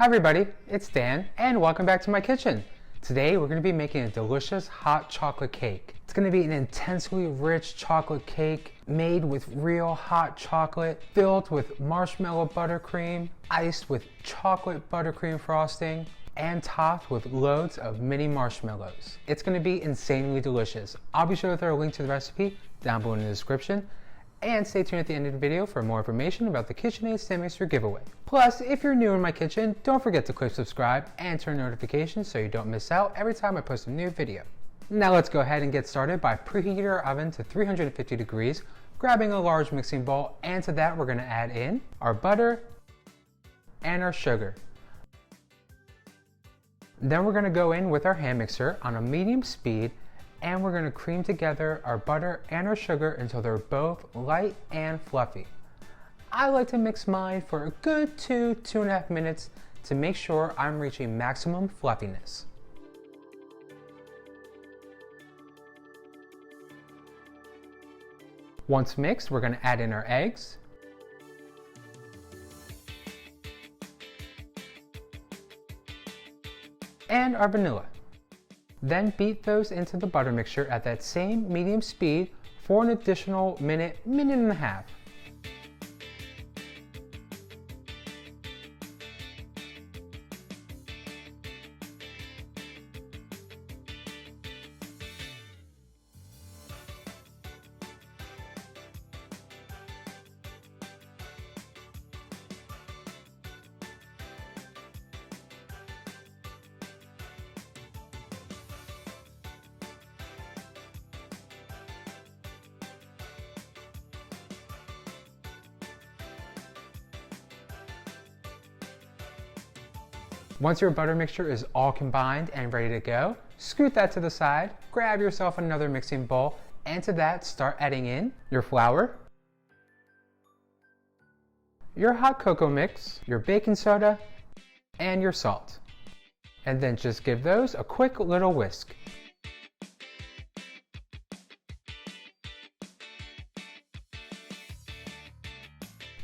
Hi everybody, it's Dan and welcome back to my kitchen. Today we're going to be making a delicious hot chocolate cake. It's going to be an intensely rich chocolate cake made with real hot chocolate, filled with marshmallow buttercream, iced with chocolate buttercream frosting, and topped with loads of mini marshmallows. It's going to be insanely delicious. I'll be sure to throw a link to the recipe down below in the description. And stay tuned at the end of the video for more information about the KitchenAid Stand Mixer giveaway. Plus, if you're new in my kitchen, don't forget to click subscribe and turn notifications so you don't miss out every time I post a new video. Now let's go ahead and get started by preheating our oven to 350 degrees, grabbing a large mixing bowl, and to that we're going to add in our butter and our sugar. Then we're going to go in with our hand mixer on a medium speed, and we're going to cream together our butter and our sugar until they're both light and fluffy. I like to mix mine for a good 2–2.5 minutes to make sure I'm reaching maximum fluffiness. Once mixed, we're going to add in our eggs, and our vanilla. Then beat those into the butter mixture at that same medium speed for an additional minute and a half. Once your butter mixture is all combined and ready to go, scoot that to the side, grab yourself another mixing bowl, and to that start adding in your flour, your hot cocoa mix, your baking soda, and your salt. And then just give those a quick little whisk.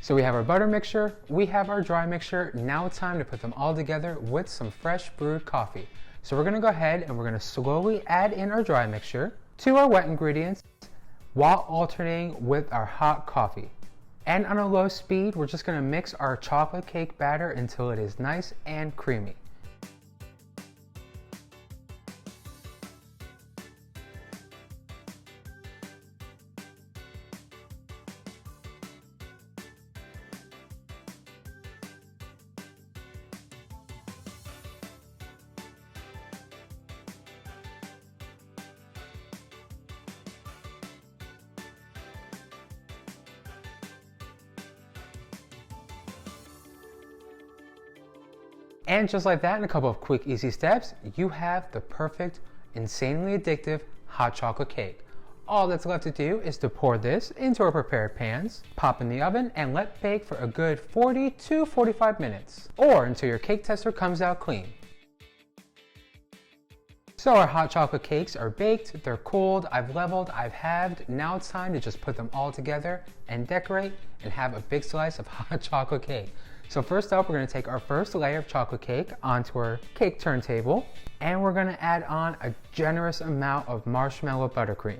So we have our butter mixture, we have our dry mixture, now it's time to put them all together with some fresh brewed coffee. So we're going to go ahead and we're going to slowly add in our dry mixture to our wet ingredients while alternating with our hot coffee. And on a low speed, we're just going to mix our chocolate cake batter until it is nice and creamy. And just like that, in a couple of quick, easy steps, you have the perfect, insanely addictive hot chocolate cake. All that's left to do is to pour this into our prepared pans, pop in the oven, and let bake for a good 40 to 45 minutes, or until your cake tester comes out clean. So our hot chocolate cakes are baked, they're cooled, I've leveled, I've halved. Now it's time to just put them all together and decorate and have a big slice of hot chocolate cake. So first up, we're going to take our first layer of chocolate cake onto our cake turntable, and we're going to add on a generous amount of marshmallow buttercream.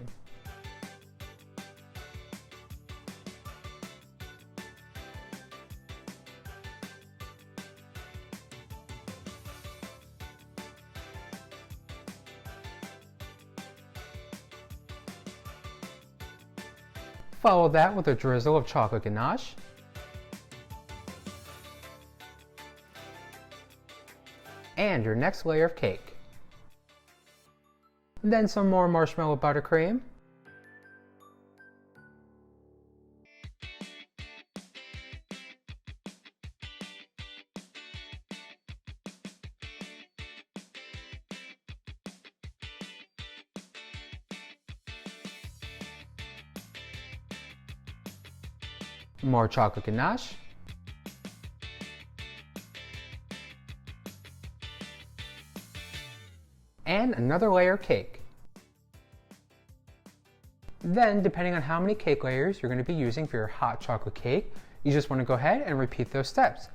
Follow that with a drizzle of chocolate ganache. And your next layer of cake. Then some more marshmallow buttercream. More chocolate ganache. And another layer of cake. Then, depending on how many cake layers you're going to be using for your hot chocolate cake, you just want to go ahead and repeat those steps.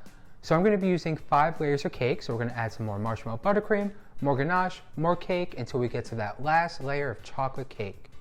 So I'm going to be using 5 layers of cake. So we're going to add some more marshmallow buttercream, more ganache, more cake until we get to that last layer of chocolate cake.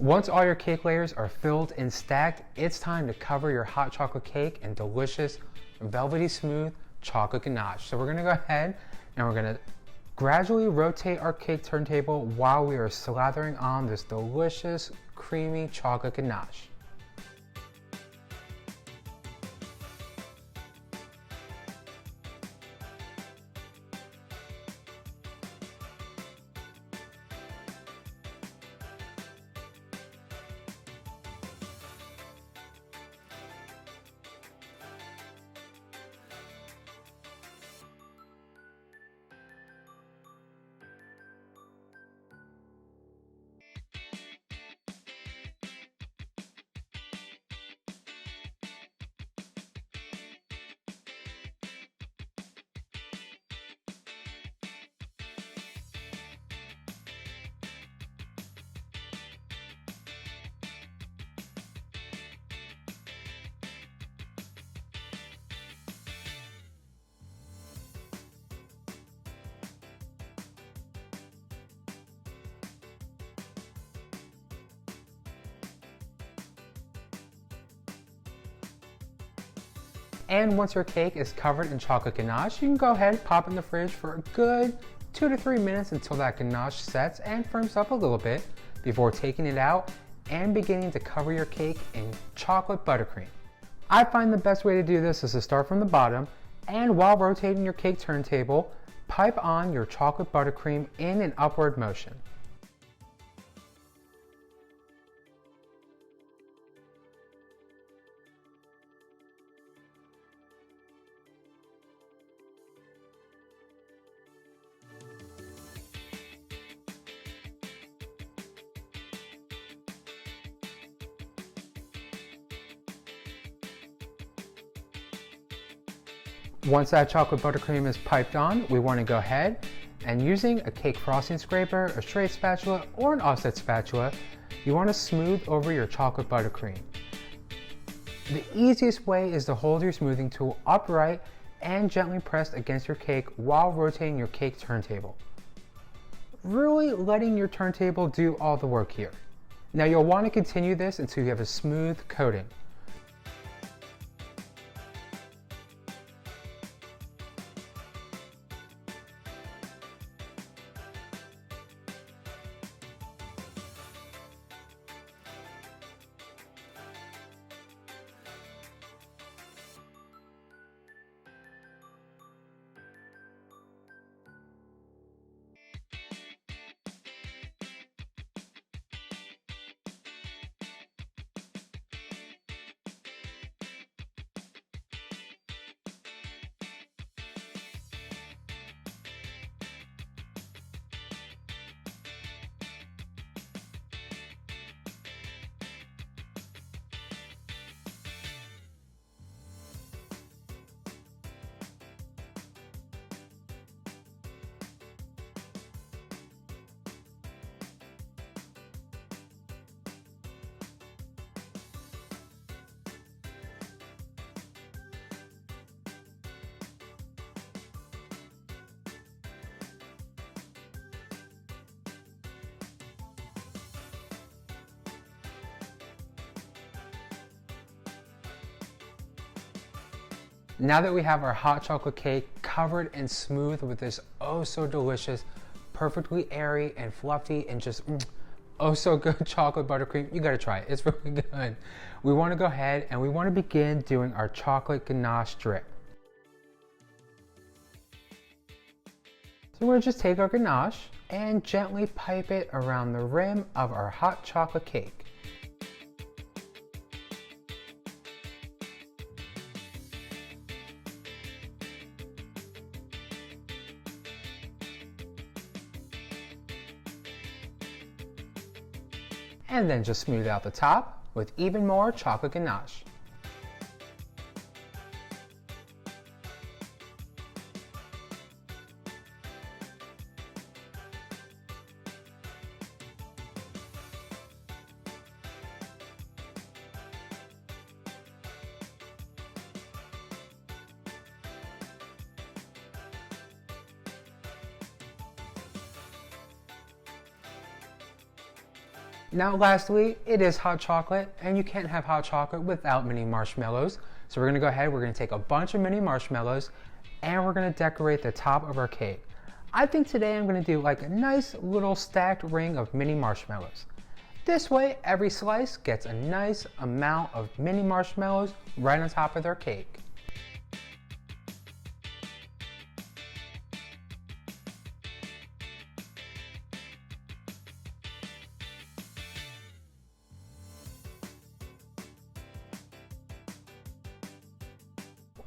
Once all your cake layers are filled and stacked, it's time to cover your hot chocolate cake in delicious, velvety smooth chocolate ganache. So we're gonna go ahead and we're gonna gradually rotate our cake turntable while we are slathering on this delicious, creamy chocolate ganache. And once your cake is covered in chocolate ganache, you can go ahead and pop it in the fridge for a good 2 to 3 minutes until that ganache sets and firms up a little bit before taking it out and beginning to cover your cake in chocolate buttercream. I find the best way to do this is to start from the bottom, and while rotating your cake turntable, pipe on your chocolate buttercream in an upward motion. Once that chocolate buttercream is piped on, we want to go ahead and using a cake frosting scraper, a straight spatula, or an offset spatula, you want to smooth over your chocolate buttercream. The easiest way is to hold your smoothing tool upright and gently pressed against your cake while rotating your cake turntable. Really letting your turntable do all the work here. Now you'll want to continue this until you have a smooth coating. Now that we have our hot chocolate cake covered and smooth with this oh so delicious, perfectly airy and fluffy and just oh so good chocolate buttercream. You gotta try it, it's really good. We wanna go ahead and we wanna begin doing our chocolate ganache drip. So we're gonna just take our ganache and gently pipe it around the rim of our hot chocolate cake. And then just smooth out the top with even more chocolate ganache. Now lastly, it is hot chocolate, and you can't have hot chocolate without mini marshmallows. So we're gonna go ahead, we're gonna take a bunch of mini marshmallows, and we're gonna decorate the top of our cake. I think today I'm gonna do like a nice little stacked ring of mini marshmallows. This way, every slice gets a nice amount of mini marshmallows right on top of their cake.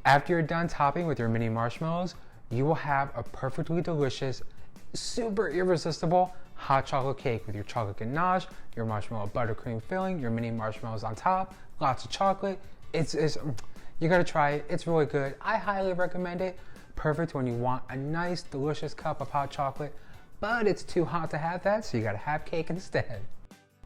After you're done topping with your mini marshmallows, you will have a perfectly delicious, super irresistible hot chocolate cake with your chocolate ganache, your marshmallow buttercream filling, your mini marshmallows on top, lots of chocolate. You gotta try it, it's really good. I highly recommend it. Perfect when you want a nice, delicious cup of hot chocolate, but it's too hot to have that, so you gotta have cake instead.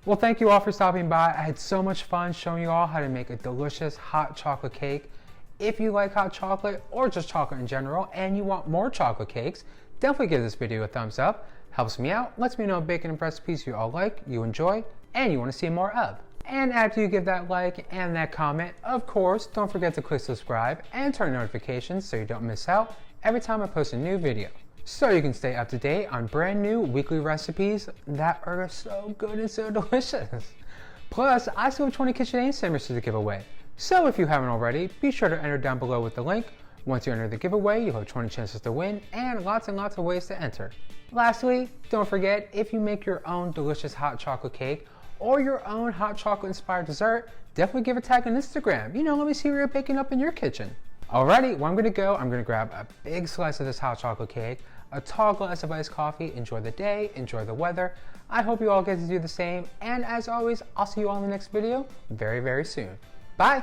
Well, thank you all for stopping by. I had so much fun showing you all how to make a delicious hot chocolate cake. If you like hot chocolate or just chocolate in general and you want more chocolate cakes, definitely give this video a thumbs up. Helps me out, lets me know what baking and recipes you all like, you enjoy, and you want to see more of. And after you give that like and that comment, of course, don't forget to click subscribe and turn notifications so you don't miss out every time I post a new video. So you can stay up to date on brand new weekly recipes that are so good and so delicious. Plus, I still have 20 KitchenAid sandwiches to give away. So if you haven't already, be sure to enter down below with the link. Once you enter the giveaway, you'll have 20 chances to win and lots of ways to enter. Lastly, don't forget, if you make your own delicious hot chocolate cake or your own hot chocolate inspired dessert, definitely give a tag on Instagram. You know, let me see what you're baking up in your kitchen. Alrighty, well I'm gonna grab a big slice of this hot chocolate cake, a tall glass of iced coffee, enjoy the day, enjoy the weather. I hope you all get to do the same, and as always, I'll see you all in the next video very soon. Bye!